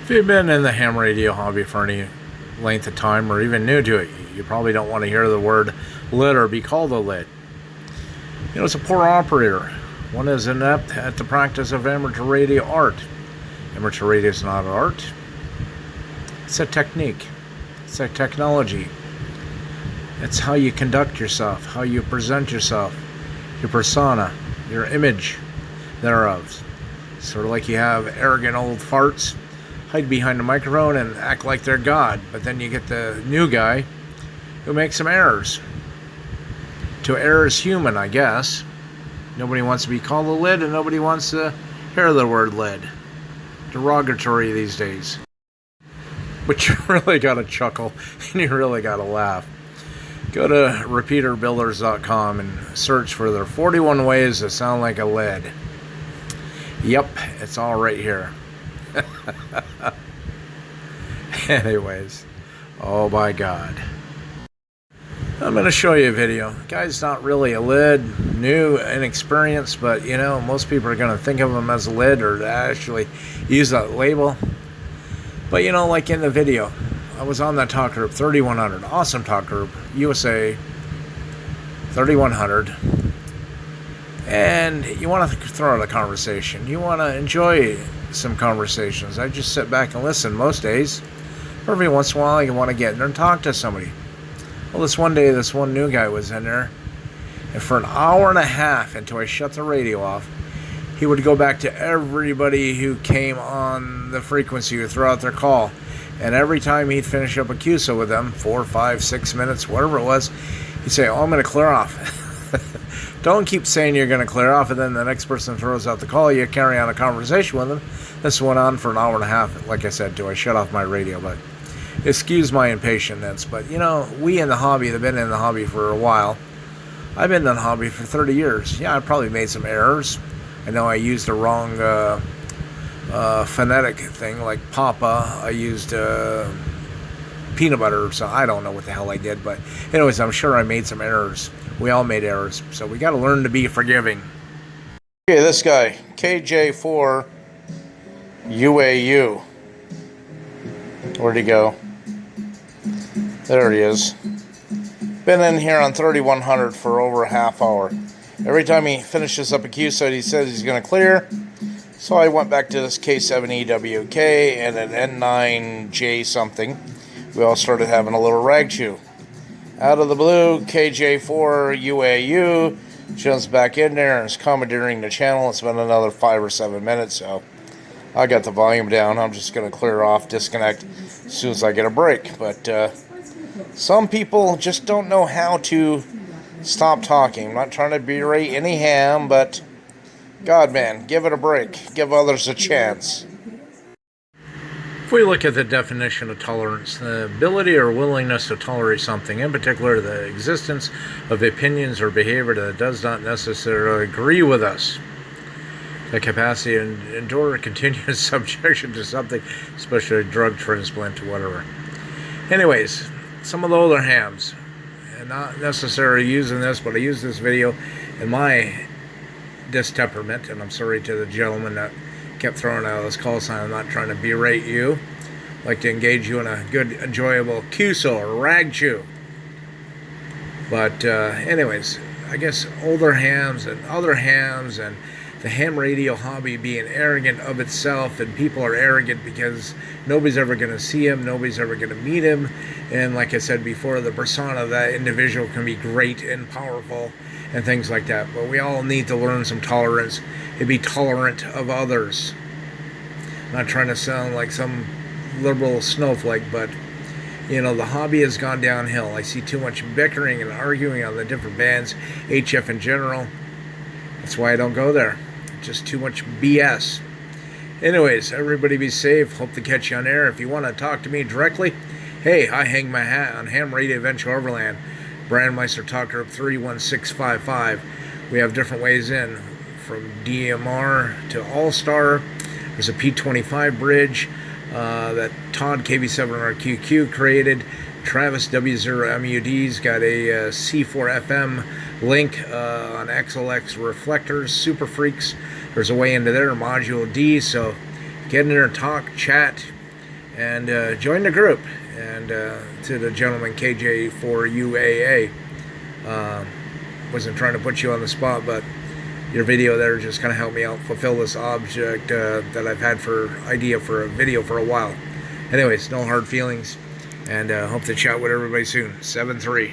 If you've been in the ham radio hobby for any length of time or even new to it, you probably don't want to hear the word lid or be called a lid. You know, it's a poor operator. One is inept at the practice of amateur radio art. Amateur radio is not art. It's a technique. It's a technology. It's how you conduct yourself, how you present yourself, your persona, your image thereof. Sort of like you have arrogant old farts hide behind the microphone and act like they're God, but then you get the new guy who makes some errors. To err is human, I guess. Nobody wants to be called a lid, and nobody wants to hear the word lid. Derogatory these days. But you really gotta chuckle, and you really gotta laugh. Go to repeaterbuilders.com and search for their 41 ways to sound like a lid. Yep, it's all right here. Anyways, oh my God. I'm going to show you a video. The guy's not really a lid, new, inexperienced, but you know, most people are going to think of him as a lid or actually use that label. But you know, like in the video, I was on that talk group, 3100, awesome talk group, USA 3100. And you want to throw out a conversation. You want to enjoy some conversations. I just sit back and listen most days. Every once in a while, you want to get in there and talk to somebody. Well, this one day, this one new guy was in there, and for an hour and a half until I shut the radio off, he would go back to everybody who came on the frequency throughout their call. And every time he'd finish up a QSO with them, 4, 5, 6 minutes, whatever it was, he'd say, "Oh, I'm going to clear off." Don't keep saying you're going to clear off, and then the next person throws out the call. You carry on a conversation with them. This went on for an hour and a half, like I said, till I shut off my radio. But excuse my impatience. But, you know, we in the hobby have been in the hobby for a while. I've been in the hobby for 30 years. Yeah, I probably made some errors. I know I used the wrong phonetic thing, like Papa. I used peanut butter or something. I don't know what the hell I did. But anyways, I'm sure I made some errors. We all made errors, so we got to learn to be forgiving. Okay, this guy, KJ4 UAU. Where'd he go? There he is. Been in here on 3100 for over a half hour. Every time he finishes up a QSO, he says he's going to clear. So I went back to this K7EWK and an N9J something. We all started having a little rag chew. Out of the blue, KJ4 UAU jumps back in there and is commandeering the channel. It's been another 5 or 7 minutes, so I got the volume down. I'm just going to clear off, disconnect as soon as I get a break. But some people just don't know how to stop talking. I'm not trying to berate any ham, but God, man, give it a break. Give others a chance. If we look at the definition of tolerance, the ability or willingness to tolerate something, in particular the existence of opinions or behavior that does not necessarily agree with us, the capacity to endure continuous subjection to something, especially a drug transplant or whatever. Anyways, some of the older hams, and not necessarily using this, but I use this video in my distemperament, and I'm sorry to the gentleman that kept throwing out this call sign. I'm not trying to berate you. I'd like to engage you in a good, enjoyable QSO or rag chew. But anyways, I guess older hams and other hams and the ham radio hobby being arrogant of itself, and people are arrogant because nobody's ever going to see him, nobody's ever going to meet him, and like I said before, the persona of that individual can be great and powerful and things like that. But we all need to learn some tolerance and be tolerant of others. Not trying to sound like some liberal snowflake, but you know, the hobby has gone downhill. I see too much bickering and arguing on the different bands, HF in general. That's why I don't go there. Just too much BS. Anyways, everybody be safe. Hope to catch you on air. If you want to talk to me directly, hey, I hang my hat on Ham Radio Venture Overland. Brandmeister Talk Group 31655. We have different ways in, from DMR to All-Star. There's a P25 bridge that Todd KB7RQQ created. Travis W0MUD's got a C4FM link on XLX reflectors, Super Freaks. There's a way into there, Module D, so get in there and talk, chat, and join the group. And to the gentleman KJ4UAA, wasn't trying to put you on the spot, but your video there just kind of helped me out fulfill this object that I've had for idea for a video for a while. Anyways, no hard feelings, and hope to chat with everybody soon. 7-3.